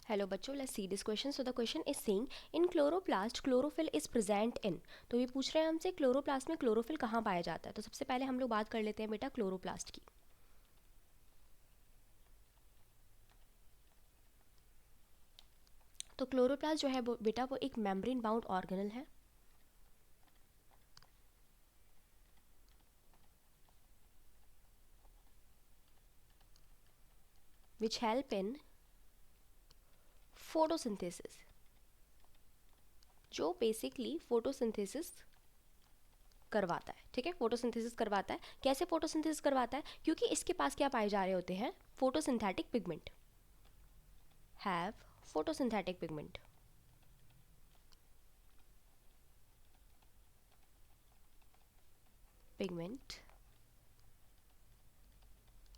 Hello बच्चों, let's see this question. So the question is saying in chloroplast chlorophyll is present in. तो ये पूछ रहे हैं हमसे क्लोरोप्लास्ट में क्लोरोफिल कहाँ पाया जाता है. तो सबसे पहले हम लोग बात कर लेते हैं बेटा क्लोरोप्लास्ट की. तो क्लोरोप्लास्ट जो है वो बेटा वो एक मेम्ब्रेन बाउंड ऑर्गेनल है विच हेल्प इन फोटोसिंथेसिस, जो बेसिकली फोटोसिंथेसिस करवाता है. ठीक है, फोटोसिंथेसिस करवाता है. कैसे फोटोसिंथेसिस करवाता है? क्योंकि इसके पास क्या पाए जा रहे होते हैं? Photosynthetic pigment. Have photosynthetic pigment. Pigment.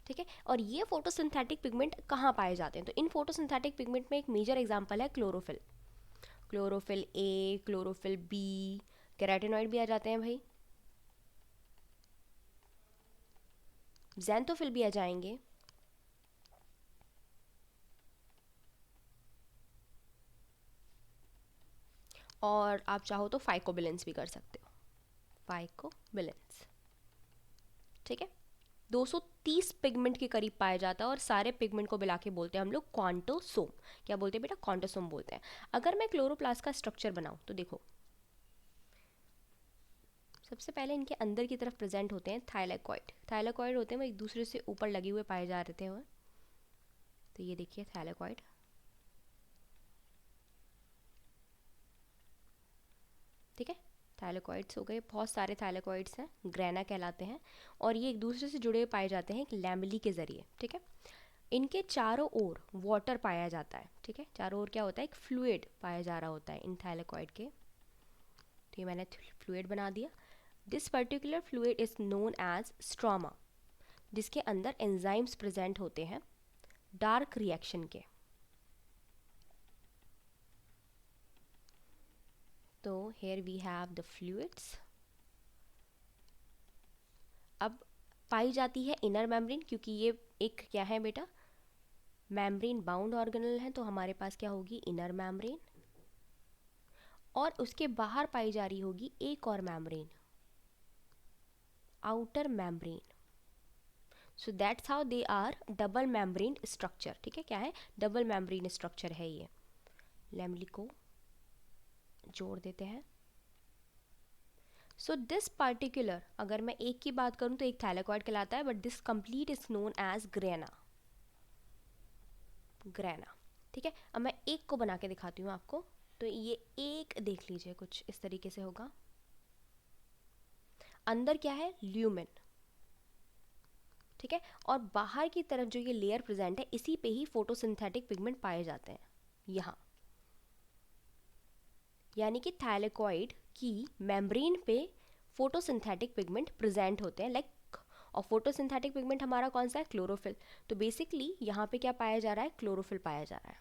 ठीक है, और ये फोटोसिंथेटिक पिगमेंट कहाँ पाए जाते हैं? तो इन फोटोसिंथेटिक पिगमेंट में एक मेजर एग्जांपल है chlorophyll. Chlorophyll A, chlorophyll B, carotenoid भी आ जाते हैं भाई, ज़ैंथोफिल भी आ जाएंगे, और आप चाहो तो फाइकोबिलेंस भी कर सकते हो. फाइकोबिलेंस. ठीक है, 230 पिगमेंट के करीब पाया जाता है और सारे पिगमेंट को मिला के बोलते हैं हम लोग क्वांटोसोम. क्या बोलते हैं बेटा? क्वांटोसोम बोलते हैं. अगर मैं क्लोरोप्लास्ट का स्ट्रक्चर बनाऊं तो देखो, सबसे पहले इनके अंदर की तरफ प्रेजेंट होते हैं थाइलेकॉइड. थाइलेकॉइड होते हैं वो एक दूसरे से ऊपर लगे हुए पाए जा रहे थे वो. तो ये देखिए थाइलेकॉइड. ठीक है, थाइलेकॉइड्स हो गए, बहुत सारे थाइलेकॉइड्स हैं, ग्रेना कहलाते हैं, और ये एक दूसरे से जुड़े हुए पाए जाते हैं एक लैमेली के ज़रिए. ठीक है, इनके चारों ओर वाटर पाया जाता है. ठीक है, चारों ओर क्या होता है? एक फ्लूइड पाया जा रहा होता है इन थाइलेकॉइड के. तो ये मैंने फ्लूइड बना दिया. This particular fluid is known as stroma, जिसके अंदर एंजाइम्स प्रेजेंट होते हैं डार्क रिएक्शन के. तो here we have the fluids. अब पाई जाती है इनर मेम्ब्रेन, क्योंकि ये एक क्या है बेटा? मेम्ब्रेन बाउंड ऑर्गेनल है, तो हमारे पास क्या होगी? Inner membrane. और उसके बाहर पाई जा रही होगी एक और membrane, outer membrane. So that's how they are double membrane structure. ठीक है, क्या है? डबल मेम्ब्रेन स्ट्रक्चर है ये. लैमेली को जोड़ देते हैं. सो दिस पार्टिकुलर, अगर मैं एक की बात करूं तो एक थैलेकॉइड कहलाता है, but this complete is known as grana. Grana. ठीक है, अब मैं एक को बना के दिखाती हूँ आपको. तो ये एक देख लीजिए, कुछ इस तरीके से होगा. अंदर क्या है? ल्यूमेन. ठीक है, और बाहर की तरफ जो ये लेयर प्रेजेंट है, इसी पे ही फोटोसिंथेटिक पिगमेंट पाए जाते हैं यहाँ. यानी कि थैलेकॉइड की मेम्ब्रेन पे फोटोसिंथेटिक पिगमेंट प्रेजेंट होते हैं लाइक. और फोटोसिंथेटिक पिगमेंट हमारा कौन सा है? क्लोरोफिल. तो बेसिकली यहाँ पे क्या पाया जा रहा है? क्लोरोफिल पाया जा रहा है.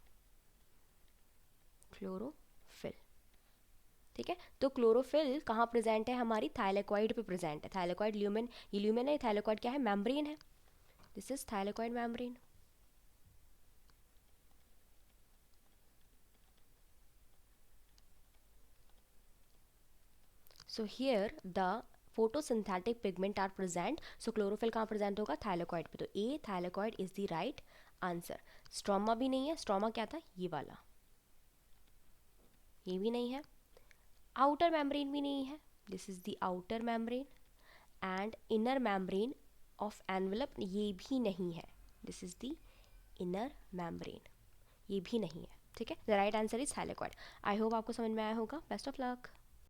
क्लोरोफिल. ठीक है, तो क्लोरोफिल कहाँ प्रेजेंट है? हमारी थाइलेकॉइड पे प्रेजेंट है. थाइलेकॉइड ल्यूमेन, ये ल्यूमेन है, थाइलेकॉइड क्या है? मेम्ब्रेन है. This is thylakoid membrane. So here the photosynthetic pigment are present. so chlorophyll कहाँ present होगा? थाइलेकॉइड पे. तो A thylakoid is the right answer. Stroma भी नहीं है. स्ट्रोमा क्या था? ये वाला. ये भी नहीं है. आउटर मेम्ब्रेन भी नहीं है. This is the outer membrane. And inner membrane of envelope, ये भी नहीं है. This is the inner membrane. ये भी नहीं है. ठीक है, the right answer is thylakoid. I hope आपको समझ में आया होगा. Best of luck.